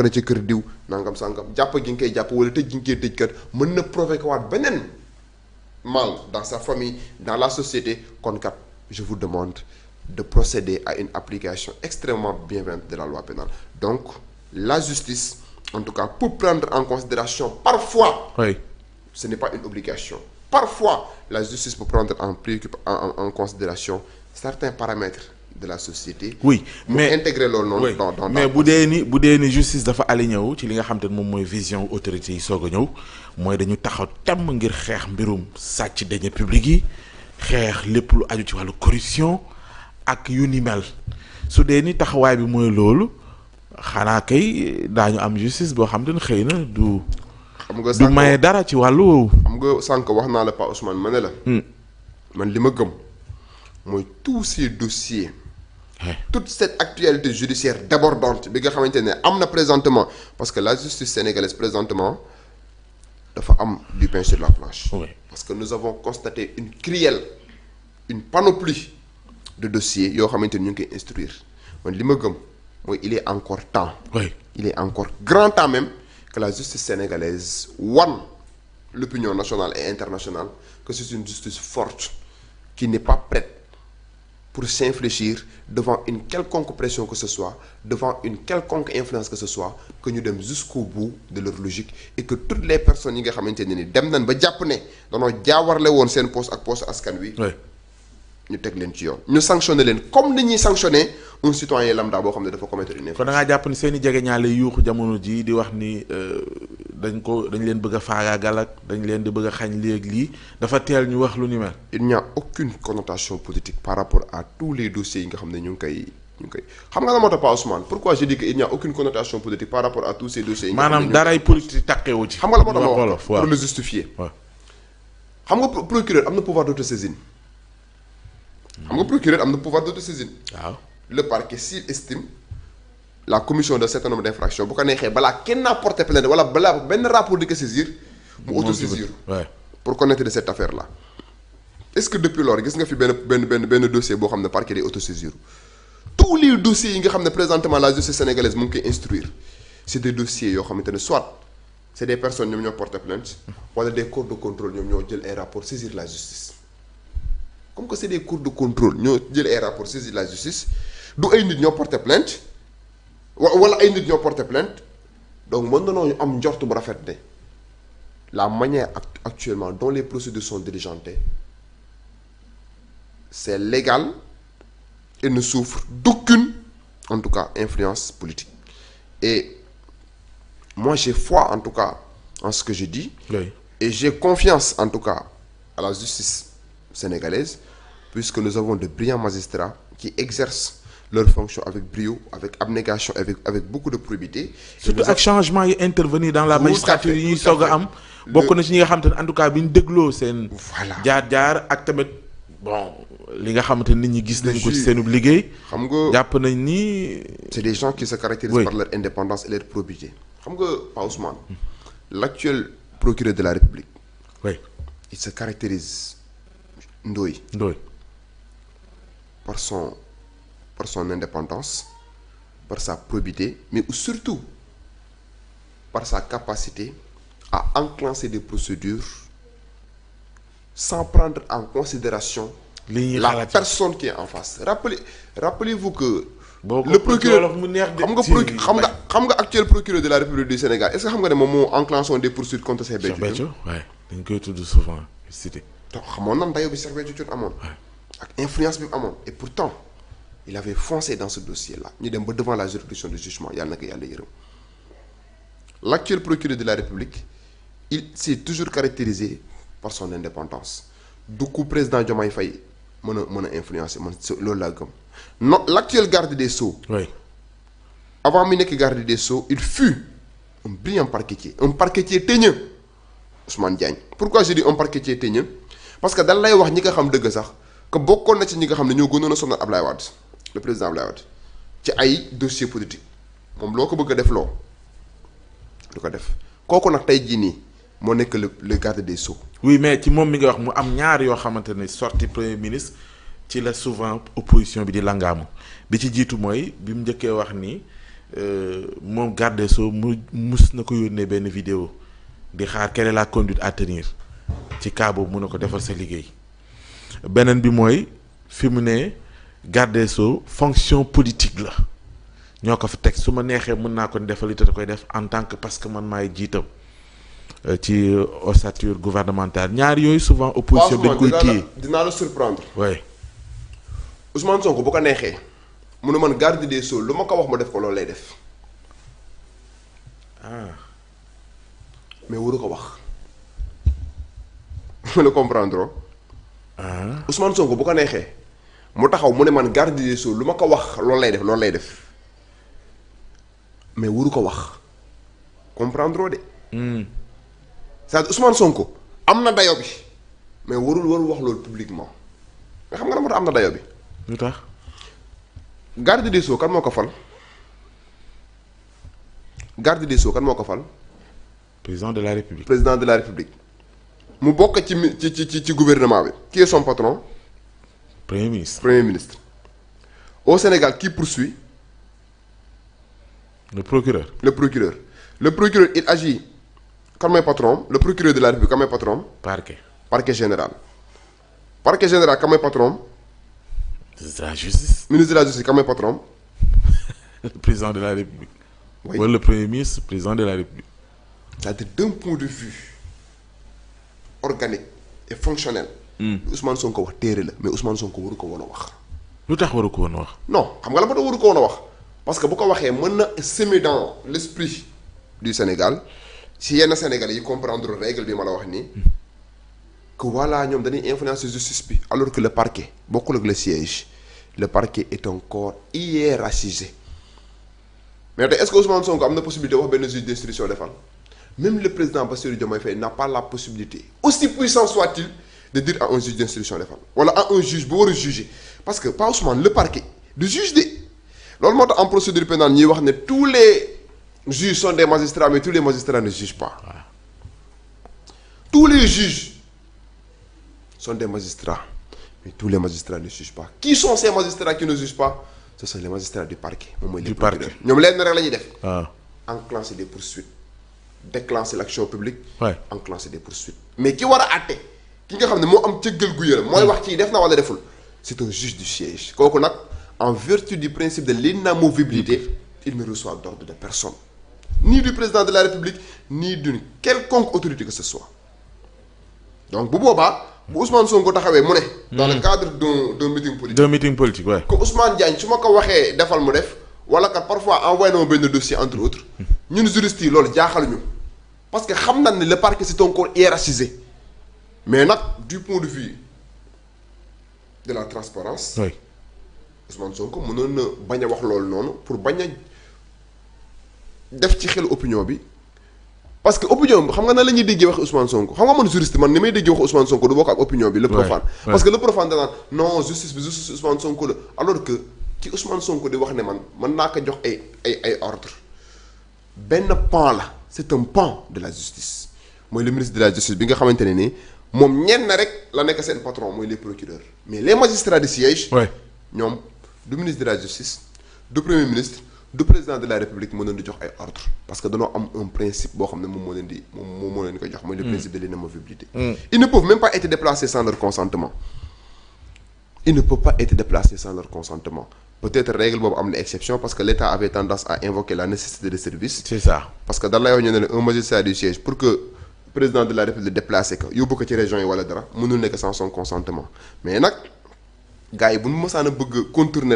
na ci kër diw nangam sangam jàpp gi nga koy jàpp wala tëj gi nga koy tëj kat mën na provoquer waat beneen mal dans sa famille dans la société kon kat je vous demande de procéder à une application extrêmement bienveillante de la loi pénale donc la justice en tout cas peut prendre en considération parfois ce n'est pas une obligation parfois la justice peut prendre en considération certains paramètres de la société. oui mais intégrer loolu noonu. dans mais bu dee ni justice dafa aligné wu ci li nga xam te ne moom mooy vision autorité yi soog a ñëw mooy dañu taxaw temm ngir xeex mbirum sàcc deniers publics yi xeex lépp lu aju ci wàllu corruption ak yu ni mel su dee ni taxawaay bi mooy loolu xanaa kay daañu am justice boo xam te ne xëy na du. xam nga du maye dara ci wàllu woowu. xam nga sànq wax naa la Pa Ousmane ma ne la. man li ma gëm mooy tous ces dossiers. toute cette actualité judiciaire débordante bi nga xamante ne am na présentement parce que la justice sénégalaise présentement dafa am du pain sur la planche. Oui. parce que nous avons constaté une panoplie de dossiers yoo xamante ni ñu ngi koy instruire man li ma gëm mooy il est encore temps. oui il est encore grand temps même que la justice sénégalaise wan l'opinion nationale et internationale que c'est une justice forte qui n'est pas prête pour s'infléchir devant une quelconque pression que ce soit, devant une quelconque influence que ce soit, que ñu dem jusqu'au bout de leur logique et que toutes les personnes yi nga xamante ne ni dem nañ ba jàpp ne danoo jaawarle woon seen poste ak poste askan wi. ñu teg leen ci yoon. ñu sanctionné leen comme ni ñuy sanctionné un citoyen lambda boo xam ne dafa commettre une infraction. kon da ngaa jàpp ni seen i jegeñaale yuuxu jamono ji di wax ni dañ leen bëgg a faagaagal ak dañ leen di bëgg a xañ léegi lii dafa teel ñu wax lu ni mel. il n'y a aucune connotation politique par rapport à tous les dossiers yi nga xam ne ñu ngi koy xam nga la moo tax Pa Ousmane pourquoi je dis que il n'y a aucune connotation politique par rapport à tous ces dossiers. yi nga xam ne maanaam daray politique taqeewu ci. xam nga la moo tax ma wax pour le justifier. xam nga procureur am na pouvoir d'autosaisine. xam nga procureur am na pouvoir d'autosaisine. waaw le parquet s'il estime la commission d'un certain nombre d'infractions bu ko neexee balaa kenn naa porter plainte wala balaa benn rapport di ko saisir. mu autosaisir pour connaître de cette affaire là. est-ce que depuis lors gis nga fi benn dossier boo xam ne parquet day autosaisir tous les dossiers yi nga xam ne présentement la justice sénégalaise mu ngi koy instruire c'est des dossiers yoo xamante ne soit c'est des personnes ñoom ñoo porter plainte wala des corps de contrôle ñoom ñoo jël ay rapports saisir la justice. comme que c'est des cours de contrôle ñoo jël ay rapport saisir la justice du ay nit ñoo porter plainte wala ay nit ñoo porter plainte donc mën nañoo am njort bu rafet ne la manière actuellement dont les procédures sont diligentées c'est légal et ne souffre d'aucune en tout cas influence politique et moi j'ai foi en tout cas en ce que je dis. Oui. Et j'ai confiance en tout cas à la justice sénégalaise puisque nous avons de brillants magistrats qui exercent leur fonction avec brio, avec abnégation, avec beaucoup de probité. surtout ak changement yi intervenir dans la magistrature yi ñuy soog a am. bokk na ci ñi nga xamante ne en tout cas bi ñu dégloo seen. voilà jaar ak tamit bon li nga xamante ne nit ñi gis nañ ko ci seenub liggéey. xam nga jàpp nañ ni. c'est des gens qui se caractérisent par leur indépendance et leur probité. xam nga Pa Ousmane. l'actuel procureur de la République. oui. il se caractérise Ndoye. par son indépendance, par sa probité, mais surtout par sa capacité à enclencher des procédures sans prendre en considération la personne qui est en face. Rappelez-vous que le procureur xam nga actuel procureur de la République du Sénégal est-ce que xam nga ne moom moo enclenché des poursuites contre Cheikh Béthio Thioune. waaye dañ koy tudd souvent cité. donc xamoon nan dayoo bi Cheikh Béthio Thioune amoon. ak influence bi mu amoon et pourtant il avait foncé dans ce dossier-là ñu dem ba devant la juridiction de jugement yàlla na ko yàlla yërëm. L'actuel procureur de la République il s'est toujours caractérisé par son indépendance du coup président Diomaye Faye mën a influencer man loolu laa gëm non l'actuel garde des Sceaux. oui. avant mi nekk garde des Sceaux il fut un brillant parquetier teigneux Ousmane Diagne. pourquoi je dis un parquetier teigneux parce que dal lay wax ñi nga xam dëgg sax que bokkoon na ci ñi nga xam ne ñoo gënoon a sonal Ablaye Wade le président Ablaye Wade ci ay dossier politique moom loo ko bëgg a def loo du ko def kooku nag tey jii nii moo nekk le garde des Sceaux. oui mais ci moom mi nga wax mu am ñaar yoo xamante ne sorti premier ministre ci la souvent opposition bi di langaamu bi ci jiitu mooy bi mu njëkkee wax ni moom garde des Sceaux mus na ko yónnee benn vidéo di xaar quelle est la conduite à tenir ci cas boobu mun na ko defal sa liggéey. beneen bi mooy fi mu ne garde des Sceaux fonction politique la ñoo ko fa teg su ma neexee mën naa ko defal te da koy def en tant que parce que man maay jiitam ci ossature gouvernementale ñaar yooyu souvent opposition dañ koy téye. dinaa la surprendre. oui Ousmane Sonko bu ko neexee mu ne man garde des Sceaux lu ma ko wax ma def ko loolu lay def. mais waru ko wax. ma la comprendre. Ousmane Sonko bu ko neexee mu taxaw mu ne man garde des Sceaux lu ma ko wax loolu lay def mais waru ko wax comprendre de. c'est-à-dire Ousmane Sonko am na dayo bi mais warul wax loolu publiquement nga xam nga ne moo tax am na dayo bi. lu tax. garde des Sceaux kan moo ko fal. garde des Sceaux kan moo ko fal. président de la République. président de la République. mu bokk ci gouvernement bi. qui est son patron. premier ministre. premier ministre. au Sénégal qui poursuit. le procureur. le procureur il agit. kan mooy patron le procureur de la République kan mooy patron. parquet général. parquet général kan mooy patron. ministre de la justice. ministre de la justice kan mooy patron. le président de la République. oui wala le premier ministre président de la République. c'est-à-dire d'un point de vue organique et fonctionnel. Ousmane Sonko wax téere la mais Ousmane Sonko waru ko woon a wax. lu tax waru ko woon a wax. non xam nga la ba tax waru ko woon a wax parce que bu ko waxee mën na semer dans l'esprit du Sénégal si yenn Sénégalais yi comprendre règle bi ma la wax nii que voilà ñoom dañuy influencer justice bi alors que le parquet bokkul ak le siège le parquet est un corps hiérarchisé mais tey est-ce que Ousmane Sonko am na possibilité wax benn juge d'instruction defal même le président Bassirou Diomaye Faye n'a pas la possibilité aussi puissant soit-il de dire à un juge d'instruction defal wala à un juge bu war a juger parce que pas Ousmane le parquet du juge de loolu moo tax en procédure pénale ñuy wax ne tous les juges sont des magistrats mais tous les magistrats ne jugent pas. tous les juges sont des magistrats mais tous les magistrats ne jugent pas qui sont ces magistrats qui ne jugent pas ce sont les magistrats du parquet. moom mooy les procureurs ñoom leen rek la ñuy def. enclencher des poursuites déclencher l'action publique. enclencher des poursuites. mais ki war a àtte ki nga xam ne moo am cëggal gu yëram mooy wax ci def na wala deful c'est un juge du siège kooku nag en vertu du principe de l'inamovibilité il ne reçoit d'ordre de personne ni du président de la République ni d'une quelconque autorité que ce soit donc bu boobaa bu Ousmane Sonko taxawee mu ne dans le cadre d'un meeting politique que Ousmane Diagne su ma ko waxee defal mu def wala kat parfois envoyé na ma benn dossier entre autres ñun juristes yi loolu jaaxaluñu parce que xam nañ ne le parquet c'est un corps hiérarchisé mais nag du point de vue de la transparence Ousmane Sonko mënoon na bañ a wax loolu noonu pour bañ a def ci xel opinion bi parce que opinion bi xam nga nan la ñuy déggee wax Ousmane Sonko xam nga man juriste man ni may déggee wax Ousmane Sonko du bokk ak opinion bi le profane parce que le profane danaan non justice bi justice Ousmane Sonko la alors que ki Ousmane Sonko di wax ne man naa ko jox ay ordre benn pan la c'est un pan de la justice mooy le ministre de la justice bi nga xamante ne nii moom ñenn rek la nekk seen patron mooy les procureurs mais les magistrats de siège ñoom du ministre de la justice du premier ministre du président de la République moo leen di jox ay ordre parce que dañoo am un principe boo xam ne moom moo leen di ko jox mooy le principe de l'inamovibilité ils ne peuvent même pas être déplacés sans leur consentement peut-être règle boobu am na exception parce que l'État avait tendance à invoquer la nécessité de service c'est ça parce que dan lay wax ñu ne un magistrat du siège pour que président de la République déplacé ko yóbbu ko ci région yi wala dara mënul nekk sans son consentement mais nag gars yi bu ñu mësaan a bëgg contourner